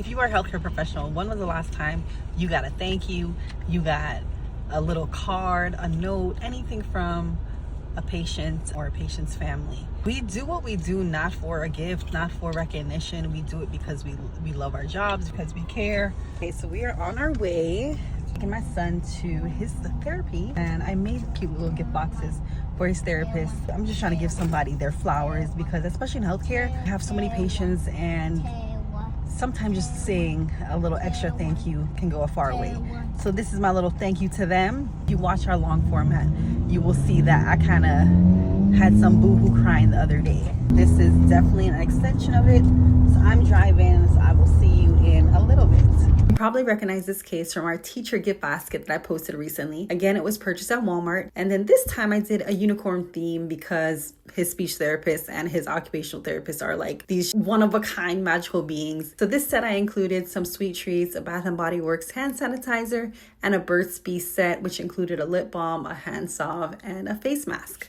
If you are a healthcare professional, when was the last time you got a thank you, you got a little card, a note, anything from a patient or a patient's family? We do what we do not for a gift, not for recognition. We do it because we love our jobs, because we care. Okay, so we are on our way, taking my son to his therapy, and I made cute little gift boxes for his therapist. I'm just trying to give somebody their flowers because, especially in healthcare, we have so many patients, and sometimes just saying a little extra thank you can go a far way. So this is my little thank you to them. If you watch our long format, you will see that I kind of had some boohoo crying the other day. This is definitely an extension of it. So I'm driving, so I will see you in a little bit. You probably recognize this case from our teacher gift basket that I posted recently. Again, it was purchased at Walmart. And then this time I did a unicorn theme because his speech therapist and his occupational therapist are like these one-of-a-kind magical beings. So this set I included some sweet treats, a Bath & Body Works hand sanitizer, and a Burt's Bees set, which included a lip balm, a hand salve, and a face mask.